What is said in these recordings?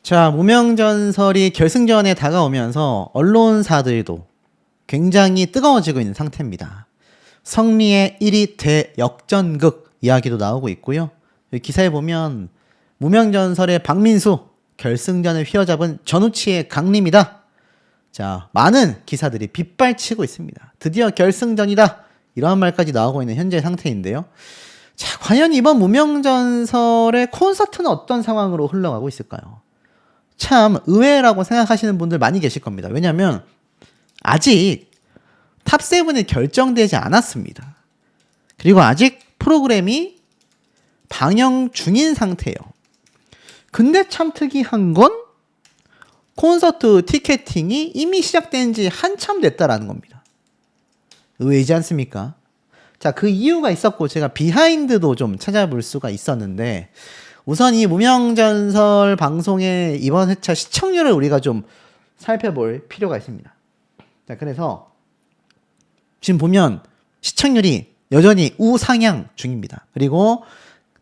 자, 무명전설이 결승전에 다가오면서 언론사들도 굉장히 뜨거워지고 있는 상태입니다. 성리의 1위 대역전극 이야기도 나오고 있고요. 여기 기사에 보면 무명전설의 박민수 결승전을 휘어잡은 전우치의 강림이다. 자, 많은 기사들이 빗발치고 있습니다. 드디어 결승전이다. 이런 말까지 나오고 있는 현재 상태인데요. 자, 과연 이번 무명전설의 콘서트는 어떤 상황으로 흘러가고 있을까요? 참 의외라고 생각하시는 분들 많이 계실 겁니다. 왜냐하면 아직 탑7이 결정되지 않았습니다. 그리고 아직 프로그램이 방영 중인 상태예요. 근데 참 특이한 건 콘서트 티켓팅이 이미 시작된 지 한참 됐다라는 겁니다. 의외이지 않습니까? 자, 그 이유가 있었고 제가 비하인드도 좀 찾아볼 수가 있었는데, 우선 이 무명전설 방송의 이번 회차 시청률을 우리가 좀 살펴볼 필요가 있습니다. 자, 그래서 지금 보면 시청률이 여전히 우상향 중입니다. 그리고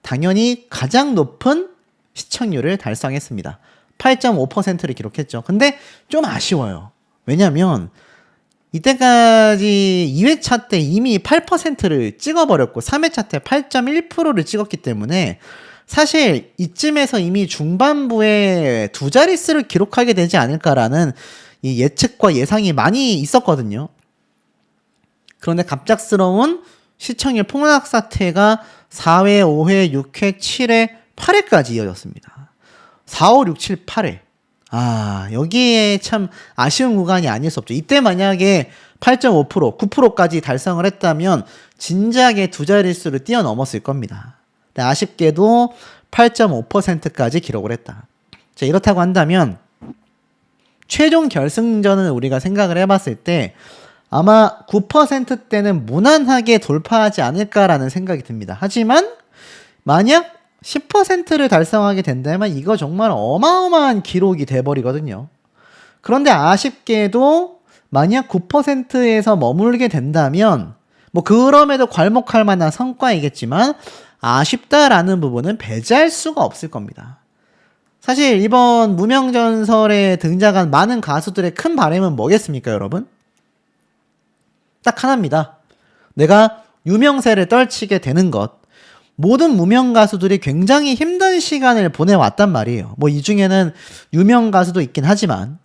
당연히 가장 높은 시청률을 달성했습니다. 8.5%를 기록했죠. 근데 좀 아쉬워요. 왜냐면 이때까지 2회차 때 이미 8%를 찍어버렸고 3회차 때 8.1%를 찍었기 때문에 사실 이쯤에서 이미 중반부에 두 자릿수를 기록하게 되지 않을까라는 이 예측과 예상이 많이 있었거든요. 그런데 갑작스러운 시청률 폭락 사태가 4회, 5회, 6회, 7회, 8회까지 이어졌습니다. 4, 5, 6, 7, 8회. 아, 여기에 참 아쉬운 구간이 아닐 수 없죠. 이때 만약에 8.5%, 9%까지 달성을 했다면 진작에 두 자릿수를 뛰어넘었을 겁니다. 근데 아쉽게도 8.5%까지 기록을 했다. 자, 이렇다고 한다면 최종 결승전은 우리가 생각을 해봤을 때 아마 9%대는 무난하게 돌파하지 않을까라는 생각이 듭니다. 하지만 만약 10%를 달성하게 된다면 이거 정말 어마어마한 기록이 돼버리거든요. 그런데 아쉽게도 만약 9%에서 머물게 된다면 뭐 그럼에도 괄목할 만한 성과이겠지만 아쉽다라는 부분은 배제할 수가 없을 겁니다. 사실 이번 무명전설에 등장한 많은 가수들의 큰 바람은 뭐겠습니까, 여러분? 딱 하나입니다. 내가 유명세를 떨치게 되는 것. 모든 무명 가수들이 굉장히 힘든 시간을 보내왔단 말이에요. 뭐 이 중에는 유명 가수도 있긴 하지만,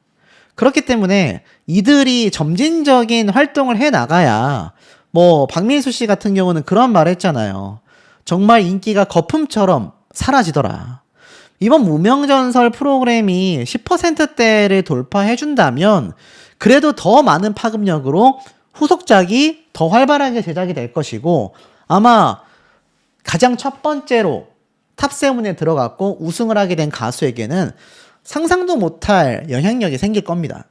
그렇기 때문에 이들이 점진적인 활동을 해 나가야, 뭐 박민수 씨 같은 경우는 그런 말 했잖아요. 정말 인기가 거품처럼 사라지더라. 이번 무명전설 프로그램이 10%대를 돌파해준다면 그래도 더 많은 파급력으로 후속작이 더 활발하게 제작이 될 것이고, 아마 가장 첫 번째로 탑7에 들어갔고 우승을 하게 된 가수에게는 상상도 못할 영향력이 생길 겁니다.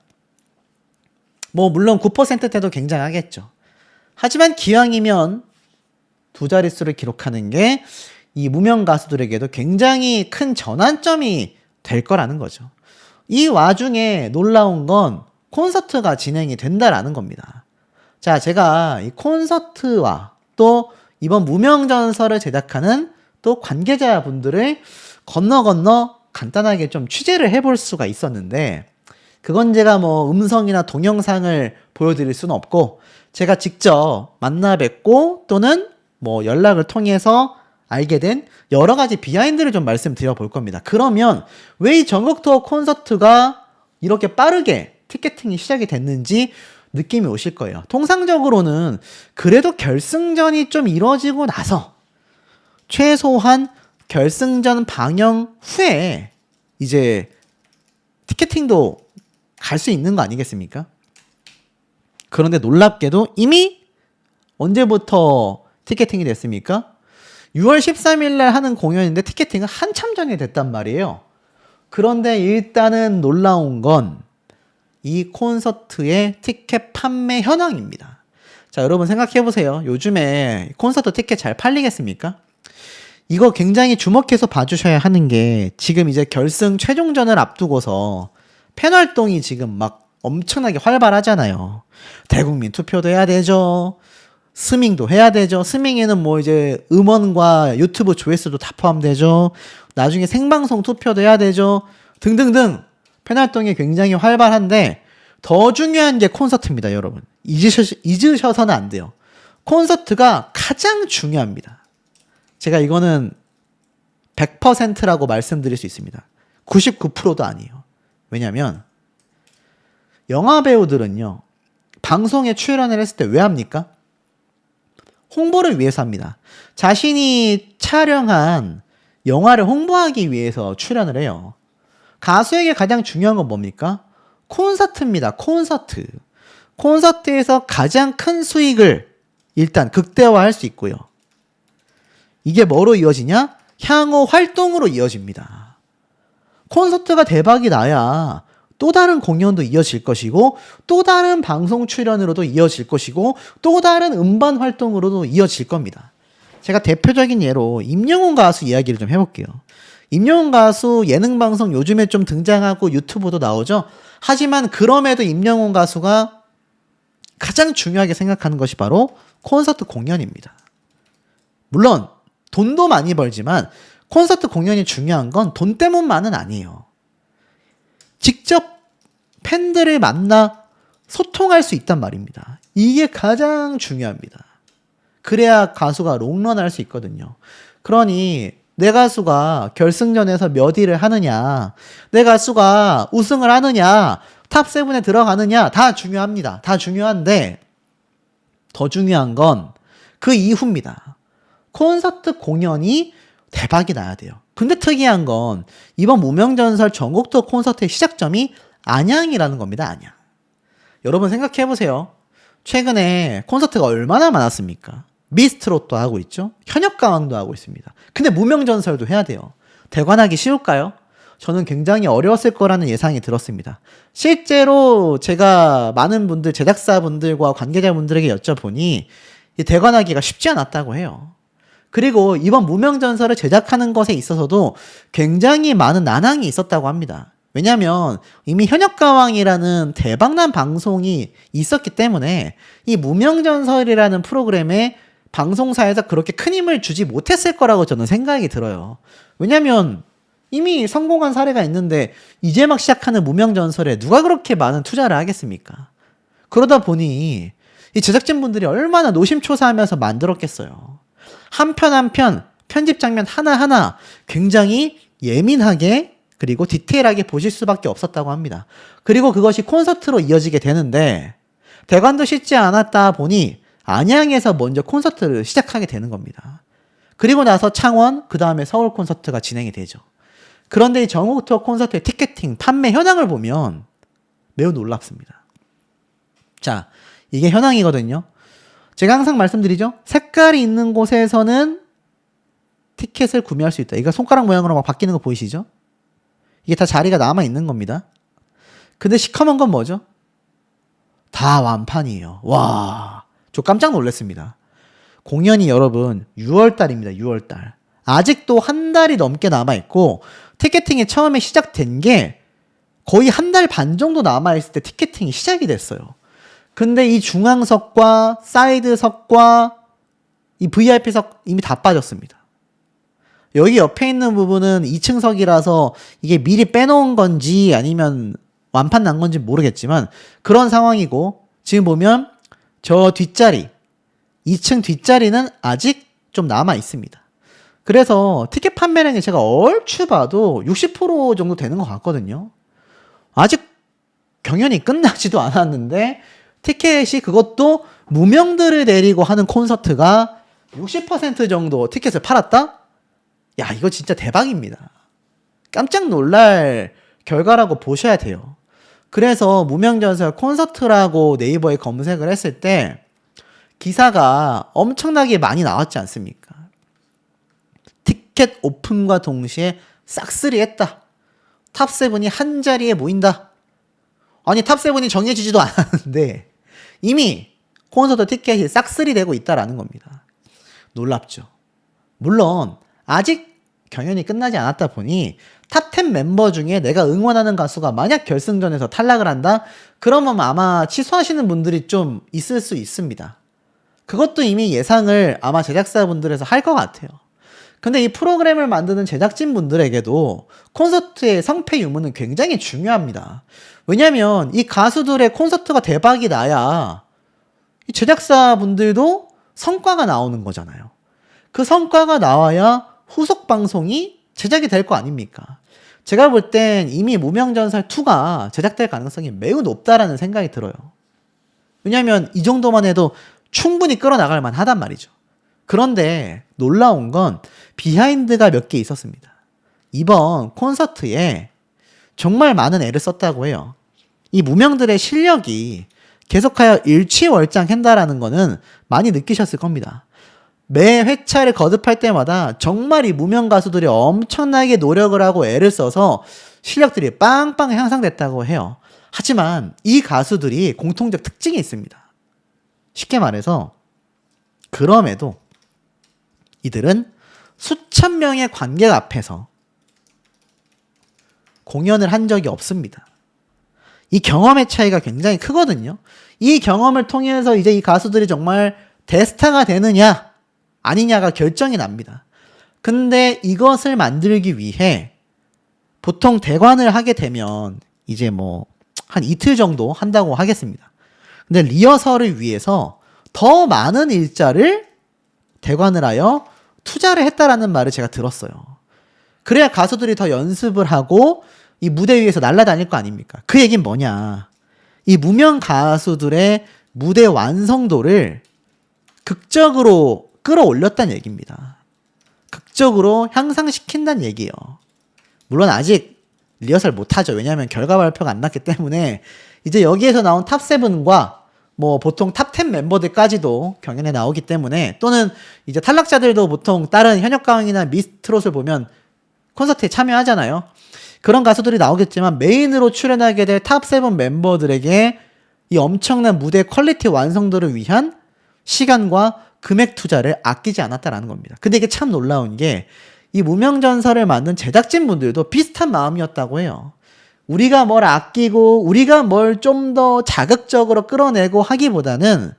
뭐 물론 9%대도 굉장하겠죠. 하지만 기왕이면 두 자릿수를 기록하는 게 이 무명 가수들에게도 굉장히 큰 전환점이 될 거라는 거죠. 이 와중에 놀라운 건 콘서트가 진행이 된다라는 겁니다. 자, 제가 이 콘서트와 또 이번 무명전설을 제작하는 또 관계자분들을 건너 간단하게 좀 취재를 해볼 수가 있었는데, 그건 제가 뭐 음성이나 동영상을 보여드릴 수는 없고 제가 직접 만나 뵙고 또는 뭐 연락을 통해서 알게 된 여러 가지 비하인드를 좀 말씀드려 볼 겁니다. 그러면 왜 이 전국 투어 콘서트가 이렇게 빠르게 티켓팅이 시작이 됐는지 느낌이 오실 거예요. 통상적으로는 그래도 결승전이 좀 이루어지고 나서 최소한 결승전 방영 후에 이제 티켓팅도 갈 수 있는 거 아니겠습니까? 그런데 놀랍게도 이미 언제부터 티켓팅이 됐습니까? 6월 13일 날 하는 공연인데 티켓팅은 한참 전에 됐단 말이에요. 그런데 일단은 놀라운 건 이 콘서트의 티켓 판매 현황입니다. 자, 여러분 생각해보세요. 요즘에 콘서트 티켓 잘 팔리겠습니까? 이거 굉장히 주목해서 봐주셔야 하는 게, 지금 이제 결승 최종전을 앞두고서 팬 활동이 지금 막 엄청나게 활발하잖아요. 대국민 투표도 해야 되죠. 스밍도 해야 되죠. 스밍에는 뭐 이제 음원과 유튜브 조회수도 다 포함되죠. 나중에 생방송 투표도 해야 되죠. 등등등 팬 활동이 굉장히 활발한데 더 중요한 게 콘서트입니다, 여러분. 잊으셔서는 안 돼요. 콘서트가 가장 중요합니다. 제가 이거는 100%라고 말씀드릴 수 있습니다. 99%도 아니에요. 왜냐하면 영화 배우들은요, 방송에 출연을 했을 때 왜 합니까? 홍보를 위해서 합니다. 자신이 촬영한 영화를 홍보하기 위해서 출연을 해요. 가수에게 가장 중요한 건 뭡니까? 콘서트입니다. 콘서트. 콘서트에서 가장 큰 수익을 일단 극대화할 수 있고요. 이게 뭐로 이어지냐? 향후 활동으로 이어집니다. 콘서트가 대박이 나야 또 다른 공연도 이어질 것이고, 또 다른 방송 출연으로도 이어질 것이고, 또 다른 음반 활동으로도 이어질 겁니다. 제가 대표적인 예로 임영웅 가수 이야기를 좀 해볼게요. 임영웅 가수 예능방송 요즘에 좀 등장하고 유튜브도 나오죠. 하지만 그럼에도 임영웅 가수가 가장 중요하게 생각하는 것이 바로 콘서트 공연입니다. 물론 돈도 많이 벌지만 콘서트 공연이 중요한 건 돈 때문만은 아니에요. 직접 팬들을 만나 소통할 수 있단 말입니다. 이게 가장 중요합니다. 그래야 가수가 롱런할 수 있거든요. 그러니 내 가수가 결승전에서 몇 위를 하느냐, 내 가수가 우승을 하느냐, 탑7에 들어가느냐, 다 중요합니다. 다 중요한데 더 중요한 건 그 이후입니다. 콘서트 공연이 대박이 나야 돼요. 근데 특이한 건 이번 무명전설 전국 투어 콘서트의 시작점이 안양이라는 겁니다. 안양. 여러분 생각해보세요. 최근에 콘서트가 얼마나 많았습니까? 미스트롯도 하고 있죠. 현역가왕도 하고 있습니다. 근데 무명전설도 해야 돼요. 대관하기 쉬울까요? 저는 굉장히 어려웠을 거라는 예상이 들었습니다. 실제로 제가 많은 분들, 제작사분들과 관계자분들에게 여쭤보니 이 대관하기가 쉽지 않았다고 해요. 그리고 이번 무명전설을 제작하는 것에 있어서도 굉장히 많은 난항이 있었다고 합니다. 왜냐하면 이미 현역가왕이라는 대박난 방송이 있었기 때문에 이 무명전설이라는 프로그램에 방송사에서 그렇게 큰 힘을 주지 못했을 거라고 저는 생각이 들어요. 왜냐하면 이미 성공한 사례가 있는데 이제 막 시작하는 무명전설에 누가 그렇게 많은 투자를 하겠습니까? 그러다 보니 이 제작진분들이 얼마나 노심초사하면서 만들었겠어요. 한 편 한 편 편집 장면 하나하나 굉장히 예민하게 그리고 디테일하게 보실 수밖에 없었다고 합니다. 그리고 그것이 콘서트로 이어지게 되는데 대관도 쉽지 않았다 보니 안양에서 먼저 콘서트를 시작하게 되는 겁니다. 그리고 나서 창원, 그 다음에 서울 콘서트가 진행이 되죠. 그런데 이 전국 투어 콘서트의 티켓팅, 판매 현황을 보면 매우 놀랍습니다. 자, 이게 현황이거든요. 제가 항상 말씀드리죠. 색깔이 있는 곳에서는 티켓을 구매할 수 있다. 이거 손가락 모양으로 막 바뀌는 거 보이시죠? 이게 다 자리가 남아있는 겁니다. 근데 시커먼 건 뭐죠? 다 완판이에요. 와, 저 깜짝 놀랐습니다. 공연이 여러분 6월달입니다. 6월달. 아직도 한 달이 넘게 남아있고 티켓팅이 처음에 시작된 게 거의 한 달 반 정도 남아있을 때 티켓팅이 시작이 됐어요. 근데 이 중앙석과 사이드석과 이 VIP석 이미 다 빠졌습니다. 여기 옆에 있는 부분은 2층석이라서 이게 미리 빼놓은 건지 아니면 완판 난 건지 모르겠지만 그런 상황이고, 지금 보면 저 뒷자리 2층 뒷자리는 아직 좀 남아 있습니다. 그래서 티켓 판매량이 제가 얼추 봐도 60% 정도 되는 것 같거든요. 아직 경연이 끝나지도 않았는데 티켓이, 그것도 무명들을 데리고 하는 콘서트가 60% 정도 티켓을 팔았다? 야, 이거 진짜 대박입니다. 깜짝 놀랄 결과라고 보셔야 돼요. 그래서 무명전설 콘서트라고 네이버에 검색을 했을 때 기사가 엄청나게 많이 나왔지 않습니까? 티켓 오픈과 동시에 싹쓸이 했다. 탑7이 한 자리에 모인다. 아니, 탑7이 정해지지도 않았는데 이미 콘서트 티켓이 싹쓸이 되고 있다라는 겁니다. 놀랍죠. 물론 아직 경연이 끝나지 않았다 보니 탑10 멤버 중에 내가 응원하는 가수가 만약 결승전에서 탈락을 한다? 그러면 아마 취소하시는 분들이 좀 있을 수 있습니다. 그것도 이미 예상을 아마 제작사분들에서 할 것 같아요. 근데 이 프로그램을 만드는 제작진분들에게도 콘서트의 성패 유무는 굉장히 중요합니다. 왜냐면 이 가수들의 콘서트가 대박이 나야 이 제작사분들도 성과가 나오는 거잖아요. 그 성과가 나와야 후속 방송이 제작이 될 거 아닙니까? 제가 볼 땐 이미 무명전설2가 제작될 가능성이 매우 높다라는 생각이 들어요. 왜냐면 이 정도만 해도 충분히 끌어나갈 만하단 말이죠. 그런데 놀라운 건 비하인드가 몇 개 있었습니다. 이번 콘서트에 정말 많은 애를 썼다고 해요. 이 무명들의 실력이 계속하여 일취월장한다라는 거는 많이 느끼셨을 겁니다. 매 회차를 거듭할 때마다 정말 이 무명 가수들이 엄청나게 노력을 하고 애를 써서 실력들이 빵빵 향상됐다고 해요. 하지만 이 가수들이 공통적 특징이 있습니다. 쉽게 말해서 그럼에도 이들은 수천 명의 관객 앞에서 공연을 한 적이 없습니다. 이 경험의 차이가 굉장히 크거든요. 이 경험을 통해서 이제 이 가수들이 정말 대스타가 되느냐 아니냐가 결정이 납니다. 근데 이것을 만들기 위해 보통 대관을 하게 되면 이제 뭐 한 이틀 정도 한다고 하겠습니다. 근데 리허설을 위해서 더 많은 일자를 대관을 하여 투자를 했다라는 말을 제가 들었어요. 그래야 가수들이 더 연습을 하고 이 무대 위에서 날아다닐 거 아닙니까? 그 얘기는 뭐냐? 이 무명 가수들의 무대 완성도를 극적으로 끌어올렸다는 얘기입니다. 극적으로 향상시킨다는 얘기예요. 물론 아직 리허설 못하죠. 왜냐하면 결과 발표가 안 났기 때문에 이제 여기에서 나온 탑7과 뭐 보통 탑10 멤버들까지도 경연에 나오기 때문에 또는 이제 탈락자들도 보통 다른 현역가왕이나 미스트롯을 보면 콘서트에 참여하잖아요. 그런 가수들이 나오겠지만 메인으로 출연하게 될 탑7 멤버들에게 이 엄청난 무대 퀄리티 완성도를 위한 시간과 금액 투자를 아끼지 않았다라는 겁니다. 근데 이게 참 놀라운 게 이 무명전설을 만든 제작진분들도 비슷한 마음이었다고 해요. 우리가 뭘 아끼고 우리가 뭘 좀 더 자극적으로 끌어내고 하기보다는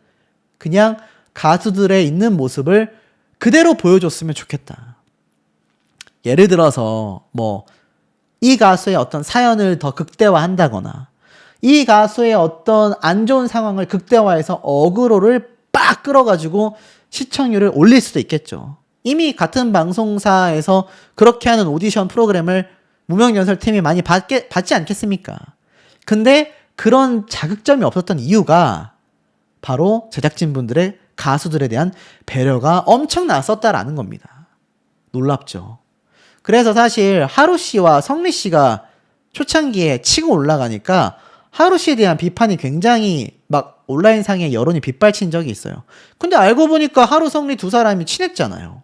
그냥 가수들의 있는 모습을 그대로 보여줬으면 좋겠다. 예를 들어서 뭐 이 가수의 어떤 사연을 더 극대화한다거나 이 가수의 어떤 안 좋은 상황을 극대화해서 어그로를 빡 끌어가지고 시청률을 올릴 수도 있겠죠. 이미 같은 방송사에서 그렇게 하는 오디션 프로그램을 무명연설팀이 많이 받지 않겠습니까? 근데 그런 자극점이 없었던 이유가 바로 제작진분들의 가수들에 대한 배려가 엄청났었다라는 겁니다. 놀랍죠. 그래서 사실 하루 씨와 성리 씨가 초창기에 치고 올라가니까 하루 씨에 대한 비판이 굉장히 막 온라인상의 여론이 빗발친 적이 있어요. 근데 알고 보니까 하루 성리 두 사람이 친했잖아요.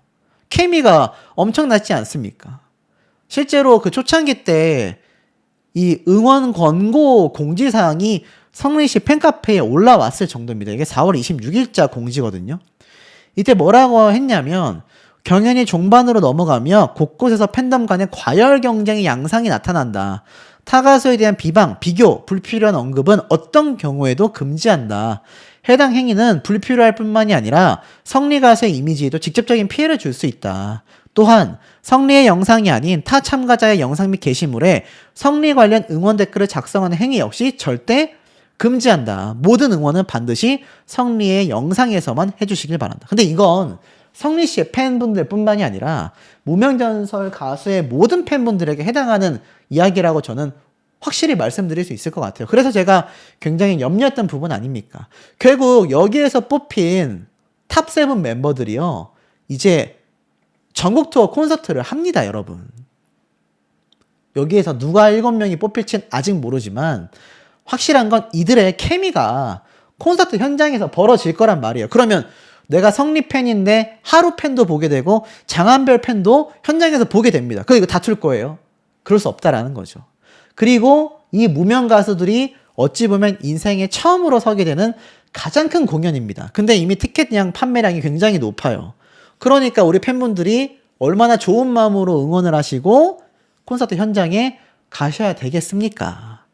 케미가 엄청났지 않습니까? 실제로 그 초창기 때 이 응원 권고 공지사항이 성리 씨 팬카페에 올라왔을 정도입니다. 이게 4월 26일자 공지거든요. 이때 뭐라고 했냐면 경연이 종반으로 넘어가며 곳곳에서 팬덤 간의 과열 경쟁의 양상이 나타난다. 타 가수에 대한 비방, 비교, 불필요한 언급은 어떤 경우에도 금지한다. 해당 행위는 불필요할 뿐만이 아니라 성리 가수의 이미지에도 직접적인 피해를 줄 수 있다. 또한 성리의 영상이 아닌 타 참가자의 영상 및 게시물에 성리 관련 응원 댓글을 작성하는 행위 역시 절대 금지한다. 모든 응원은 반드시 성리의 영상에서만 해주시길 바란다. 근데 이건 성리 씨의 팬분들 뿐만이 아니라 무명전설 가수의 모든 팬분들에게 해당하는 이야기라고 저는 확실히 말씀드릴 수 있을 것 같아요. 그래서 제가 굉장히 염려했던 부분 아닙니까? 결국 여기에서 뽑힌 탑7 멤버들이요. 이제 전국 투어 콘서트를 합니다, 여러분. 여기에서 누가 7명이 뽑힐지는 아직 모르지만 확실한 건 이들의 케미가 콘서트 현장에서 벌어질 거란 말이에요. 그러면 내가 성리 팬인데 하루 팬도 보게 되고 장한별 팬도 현장에서 보게 됩니다. 그거 이거 다툴 거예요. 그럴 수 없다라는 거죠. 그리고 이 무명 가수들이 어찌 보면 인생에 처음으로 서게 되는 가장 큰 공연입니다. 근데 이미 티켓량 판매량이 굉장히 높아요. 그러니까 우리 팬분들이 얼마나 좋은 마음으로 응원을 하시고 콘서트 현장에 가셔야 되겠습니까?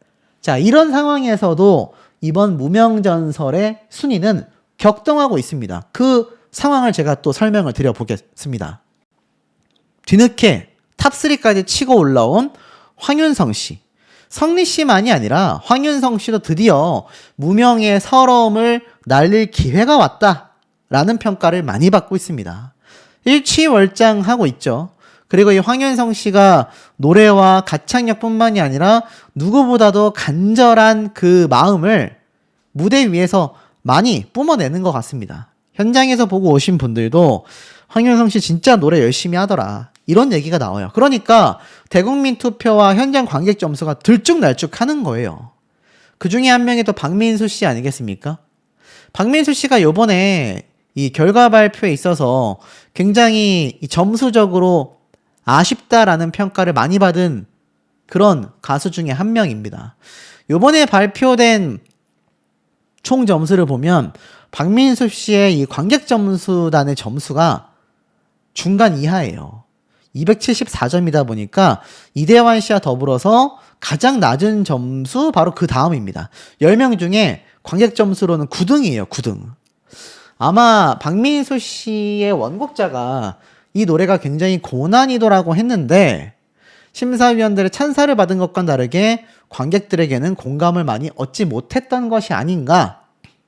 자, 이런 상황에서도 이번 무명전설의 순위는 격동하고 있습니다. 그 상황을 제가 또 설명을 드려보겠습니다. 뒤늦게 탑3까지 치고 올라온 황윤성 씨. 성리 씨만이 아니라 황윤성 씨도 드디어 무명의 서러움을 날릴 기회가 왔다라는 평가를 많이 받고 있습니다. 일취월장하고 있죠. 그리고 이 황윤성 씨가 노래와 가창력뿐만이 아니라 누구보다도 간절한 그 마음을 무대 위에서 많이 뿜어내는 것 같습니다. 현장에서 보고 오신 분들도 황윤성 씨 진짜 노래 열심히 하더라, 이런 얘기가 나와요. 그러니까 대국민 투표와 현장 관객 점수가 들쭉날쭉 하는 거예요. 그 중에 한 명이 또 박민수 씨 아니겠습니까? 박민수 씨가 요번에 이 결과 발표에 있어서 굉장히 점수적으로 아쉽다라는 평가를 많이 받은 그런 가수 중에 한 명입니다. 요번에 발표된 총 점수를 보면 박민수 씨의 이 관객 점수단의 점수가 중간 이하예요. 274점이다 보니까 이대환 씨와 더불어서 가장 낮은 점수 바로 그 다음입니다. 10명 중에 관객 점수로는 9등이에요. 9등. 아마 박민수 씨의 원곡자가 이 노래가 굉장히 고난이도라고 했는데 심사위원들의 찬사를 받은 것과 다르게 관객들에게는 공감을 많이 얻지 못했던 것이 아닌가,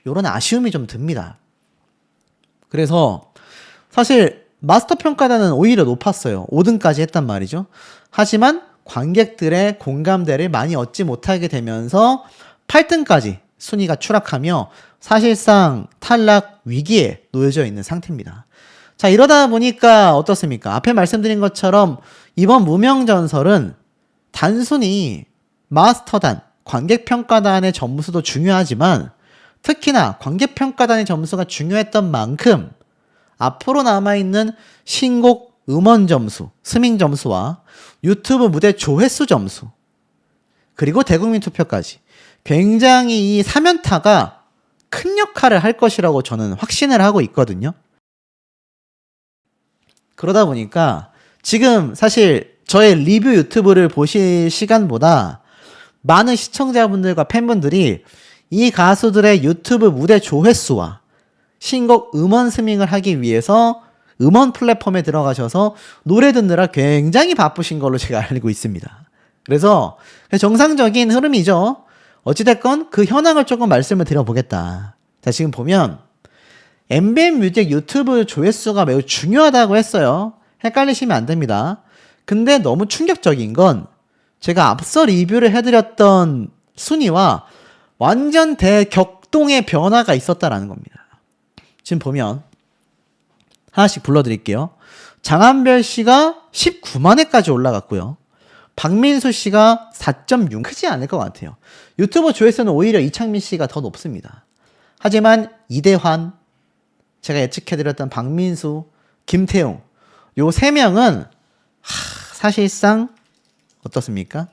이런 아쉬움이 좀 듭니다. 그래서 사실 마스터 평가단은 오히려 높았어요. 5등까지 했단 말이죠. 하지만 관객들의 공감대를 많이 얻지 못하게 되면서 8등까지 순위가 추락하며 사실상 탈락 위기에 놓여져 있는 상태입니다. 자, 이러다 보니까 어떻습니까? 앞에 말씀드린 것처럼 이번 무명전설은 단순히 마스터단, 관객평가단의 점수도 중요하지만 특히나 관객평가단의 점수가 중요했던 만큼 앞으로 남아있는 신곡 음원 점수, 스밍 점수와 유튜브 무대 조회수 점수, 그리고 대국민 투표까지 굉장히 이 3연타가 큰 역할을 할 것이라고 저는 확신을 하고 있거든요. 그러다 보니까 지금 사실 저의 리뷰 유튜브를 보실 시간보다 많은 시청자분들과 팬분들이 이 가수들의 유튜브 무대 조회수와 신곡 음원 스밍을 하기 위해서 음원 플랫폼에 들어가셔서 노래 듣느라 굉장히 바쁘신 걸로 제가 알고 있습니다. 그래서 정상적인 흐름이죠. 어찌됐건 그 현황을 조금 말씀을 드려보겠다. 자, 지금 보면 MBN 뮤직 유튜브 조회수가 매우 중요하다고 했어요. 헷갈리시면 안 됩니다. 근데 너무 충격적인 건 제가 앞서 리뷰를 해드렸던 순위와 완전 대격동의 변화가 있었다라는 겁니다. 지금 보면 하나씩 불러드릴게요. 장한별 씨가 19만 회까지 올라갔고요. 박민수 씨가 4.6, 크지 않을 것 같아요. 유튜브 조회수는 오히려 이창민 씨가 더 높습니다. 하지만 이대환, 제가 예측해드렸던 박민수, 김태용, 요 3명은 사실상 어떻습니까?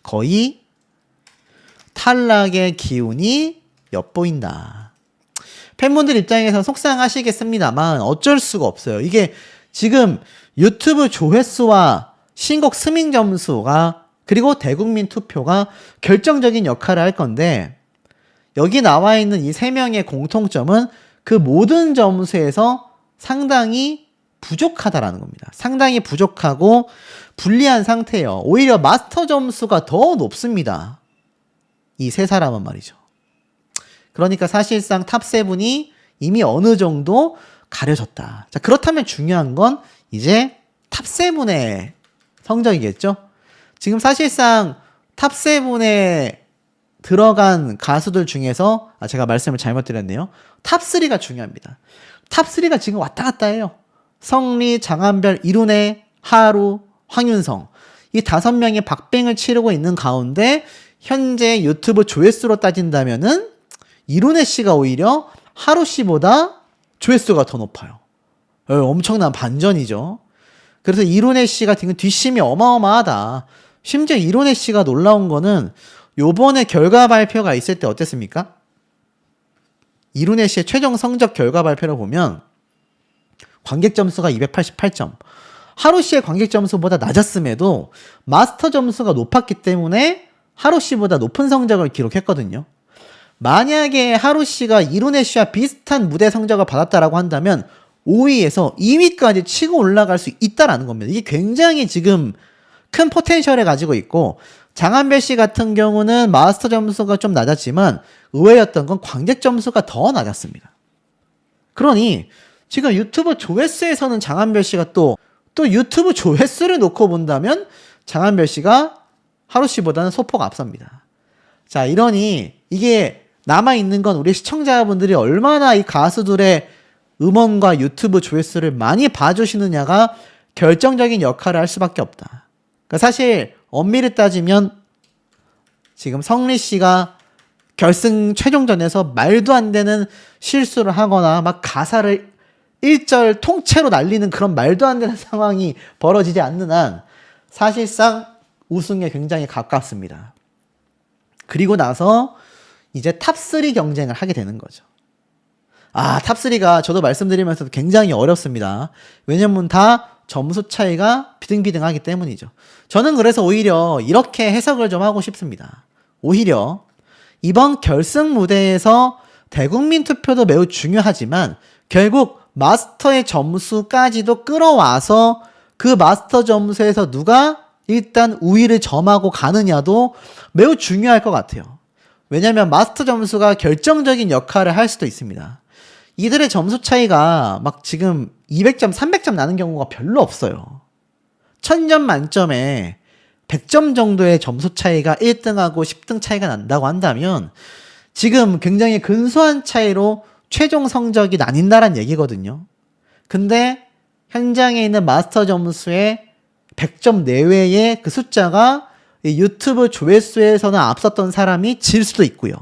거의 탈락의 기운이 엿보인다. 팬분들 입장에서 속상하시겠습니다만 어쩔 수가 없어요. 이게 지금 유튜브 조회수와 신곡 스밍 점수가 그리고 대국민 투표가 결정적인 역할을 할 건데, 여기 나와 있는 이 3명의 공통점은 그 모든 점수에서 상당히 부족하다라는 겁니다. 상당히 부족하고 불리한 상태예요. 오히려 마스터 점수가 더 높습니다. 이 세 사람은 말이죠. 그러니까 사실상 탑7이 이미 어느 정도 가려졌다. 자, 그렇다면 중요한 건 이제 탑7의 성적이겠죠? 지금 사실상 탑7에 들어간 가수들 중에서 제가 말씀을 잘못 드렸네요. 탑3가 중요합니다. 탑3가 지금 왔다 갔다 해요. 성리, 장한별, 이룬해, 하루, 황윤성, 이 5명이 박빙을 치르고 있는 가운데 현재 유튜브 조회수로 따진다면은 이룬해 씨가 오히려 하루 씨보다 조회수가 더 높아요. 엄청난 반전이죠. 그래서 이룬해 씨가 지금 뒷심이 어마어마하다. 심지어 이룬해 씨가 놀라운 거는 요번에 결과 발표가 있을 때 어땠습니까? 이룬해 씨의 최종 성적 결과 발표를 보면 관객 점수가 288점. 하루 씨의 관객 점수보다 낮았음에도 마스터 점수가 높았기 때문에 하루 씨보다 높은 성적을 기록했거든요. 만약에 하루 씨가 이룬해 씨와 비슷한 무대 성적을 받았다라고 한다면 5위에서 2위까지 치고 올라갈 수 있다라는 겁니다. 이게 굉장히 지금 큰 포텐셜을 가지고 있고, 장한별 씨 같은 경우는 마스터 점수가 좀 낮았지만 의외였던 건 광택 점수가 더 낮았습니다. 그러니 지금 유튜브 조회수에서는 장한별 씨가 또 유튜브 조회수를 놓고 본다면 장한별 씨가 하루 씨보다는 소폭 앞섭니다. 자, 이러니 이게 남아있는 건 우리 시청자분들이 얼마나 이 가수들의 음원과 유튜브 조회수를 많이 봐주시느냐가 결정적인 역할을 할 수밖에 없다. 그러니까 사실 엄밀히 따지면 지금 성리 씨가 결승 최종전에서 말도 안 되는 실수를 하거나 막 가사를 1절 통째로 날리는 그런 말도 안 되는 상황이 벌어지지 않는 한 사실상 우승에 굉장히 가깝습니다. 그리고 나서 이제 탑3 경쟁을 하게 되는 거죠. 탑3가 저도 말씀드리면서도 굉장히 어렵습니다. 왜냐면 다 점수 차이가 비등비등하기 때문이죠. 저는 그래서 오히려 이렇게 해석을 좀 하고 싶습니다. 오히려 이번 결승 무대에서 대국민 투표도 매우 중요하지만 결국 마스터의 점수까지도 끌어와서 그 마스터 점수에서 누가 일단 우위를 점하고 가느냐도 매우 중요할 것 같아요. 왜냐하면 마스터 점수가 결정적인 역할을 할 수도 있습니다. 이들의 점수 차이가 막 지금 200점, 300점 나는 경우가 별로 없어요. 1000점 만점에 100점 정도의 점수 차이가 1등하고 10등 차이가 난다고 한다면 지금 굉장히 근소한 차이로 최종 성적이 나뉜다란 얘기거든요. 근데 현장에 있는 마스터 점수의 100점 내외의 그 숫자가 유튜브 조회수에서는 앞섰던 사람이 질 수도 있고요.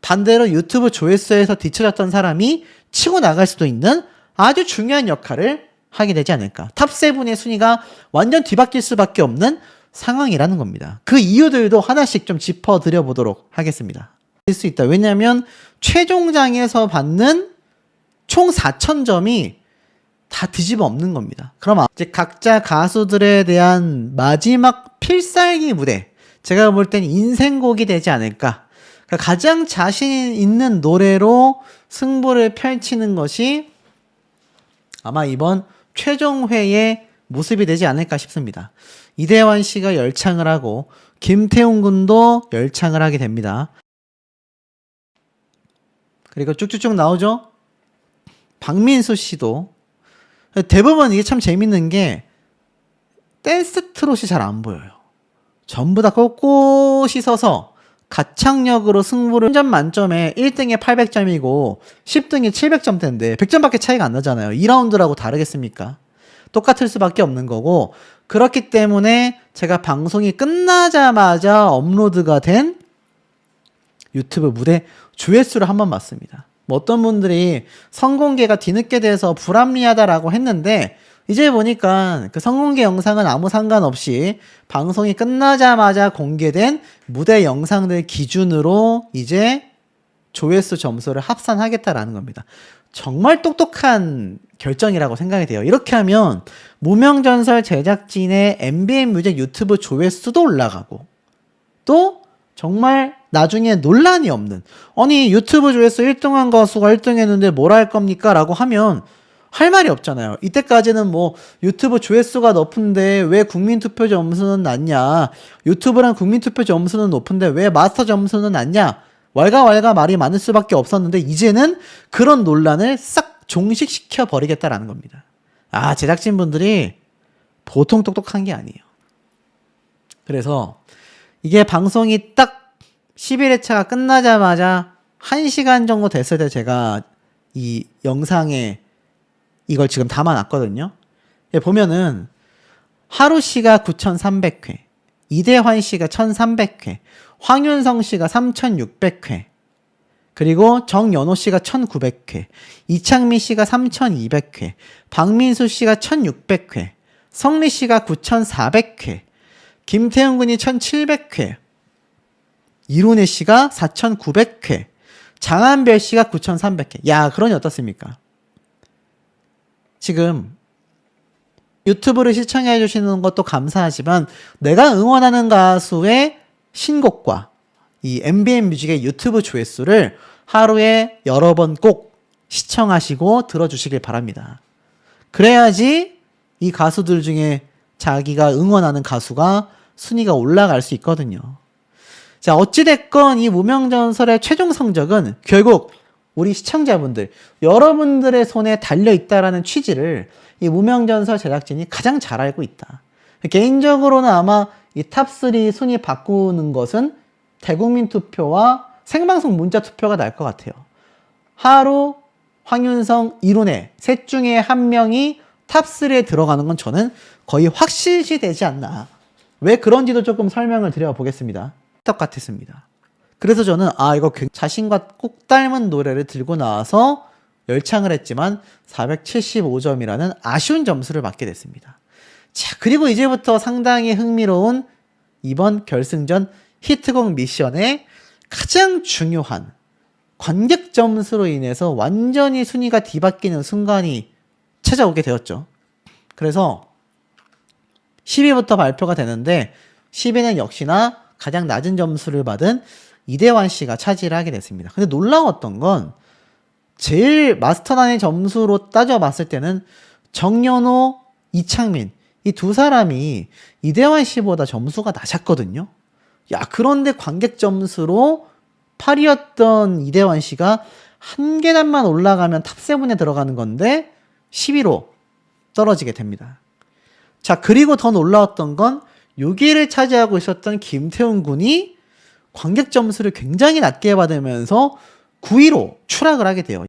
반대로 유튜브 조회수에서 뒤처졌던 사람이 치고 나갈 수도 있는 아주 중요한 역할을 하게 되지 않을까. 탑7의 순위가 완전 뒤바뀔 수밖에 없는 상황이라는 겁니다. 그 이유들도 하나씩 좀 짚어드려 보도록 하겠습니다. 될 수 있다. 왜냐하면 최종장에서 받는 총 4,000점이 다 뒤집어 엎는 겁니다. 그럼 이제 각자 가수들에 대한 마지막 필살기 무대, 제가 볼 땐 인생곡이 되지 않을까. 그러니까 가장 자신 있는 노래로 승부를 펼치는 것이 아마 이번 최종회의 모습이 되지 않을까 싶습니다. 이대환 씨가 열창을 하고 김태훈 군도 열창을 하게 됩니다. 그리고 쭉쭉쭉 나오죠. 박민수 씨도. 대부분 이게 참 재밌는 게 댄스 트롯이 잘 안 보여요. 전부 다 꼿꼿이 서서 가창력으로 승부를 100점 만점에 1등에 800점이고 10등이 700점대인데 100점밖에 차이가 안 나잖아요. 2라운드라고 다르겠습니까? 똑같을 수밖에 없는 거고, 그렇기 때문에 제가 방송이 끝나자마자 업로드가 된 유튜브 무대 조회수를 한번 봤습니다. 뭐 어떤 분들이 선공개가 뒤늦게 돼서 불합리하다라고 했는데 이제 보니까 그 선공개 영상은 아무 상관없이 방송이 끝나자마자 공개된 무대 영상들 기준으로 이제 조회수 점수를 합산하겠다라는 겁니다. 정말 똑똑한 결정이라고 생각이 돼요. 이렇게 하면 무명전설 제작진의 MBN 뮤직 유튜브 조회수도 올라가고 또 정말 나중에 논란이 없는, 아니 유튜브 조회수 1등한 가수가 1등 했는데 뭘 할 겁니까? 라고 하면 할 말이 없잖아요. 이때까지는 뭐 유튜브 조회수가 높은데 왜 국민투표 점수는 낮냐, 유튜브랑 국민투표 점수는 높은데 왜 마스터 점수는 낮냐, 왈가왈가 말이 많을 수밖에 없었는데 이제는 그런 논란을 싹 종식시켜 버리겠다라는 겁니다. 제작진분들이 보통 똑똑한 게 아니에요. 그래서 이게 방송이 딱 11회차가 끝나자마자 1시간 정도 됐을 때 제가 이 영상에 이걸 지금 담아놨거든요. 보면은 하루 씨가 9,300회, 이대환 씨가 1,300회, 황윤성 씨가 3,600회, 그리고 정연호 씨가 1,900회, 이창미 씨가 3,200회, 박민수 씨가 1,600회, 성리 씨가 9,400회, 김태훈 군이 1,700회, 이룬혜 씨가 4,900회, 장한별 씨가 9,300회. 야, 그러니 어떻습니까? 지금 유튜브를 시청해 주시는 것도 감사하지만 내가 응원하는 가수의 신곡과 이 MBN 뮤직의 유튜브 조회수를 하루에 여러 번 꼭 시청하시고 들어주시길 바랍니다. 그래야지 이 가수들 중에 자기가 응원하는 가수가 순위가 올라갈 수 있거든요. 자, 어찌됐건 이 무명전설의 최종 성적은 결국 우리 시청자분들, 여러분들의 손에 달려있다라는 취지를 이 무명전설 제작진이 가장 잘 알고 있다. 개인적으로는 아마 이 탑3 순위 바꾸는 것은 대국민 투표와 생방송 문자 투표가 날 것 같아요. 하루, 황윤성, 이룬혜 셋 중에 한 명이 탑3에 들어가는 건 저는 거의 확실시 되지 않나. 왜 그런지도 조금 설명을 드려보겠습니다. 똑같았습니다. 그래서 저는 이거 자신과 꼭 닮은 노래를 들고 나와서 열창을 했지만 475점이라는 아쉬운 점수를 받게 됐습니다. 자, 그리고 이제부터 상당히 흥미로운 이번 결승전 히트곡 미션의 가장 중요한 관객 점수로 인해서 완전히 순위가 뒤바뀌는 순간이 찾아오게 되었죠. 그래서 10위부터 발표가 되는데 10위는 역시나 가장 낮은 점수를 받은 이대환 씨가 차지를 하게 됐습니다. 근데 놀라웠던 건 제일 마스터단의 점수로 따져봤을 때는 정연호, 이창민 이 두 사람이 이대환 씨보다 점수가 낮았거든요. 야, 그런데 관객 점수로 8위였던 이대환 씨가 한 계단만 올라가면 탑7에 들어가는 건데 10위로 떨어지게 됩니다. 자, 그리고 더 놀라웠던 건 6위를 차지하고 있었던 김태훈 군이 관객 점수를 굉장히 낮게 받으면서 9위로 추락을 하게 돼요.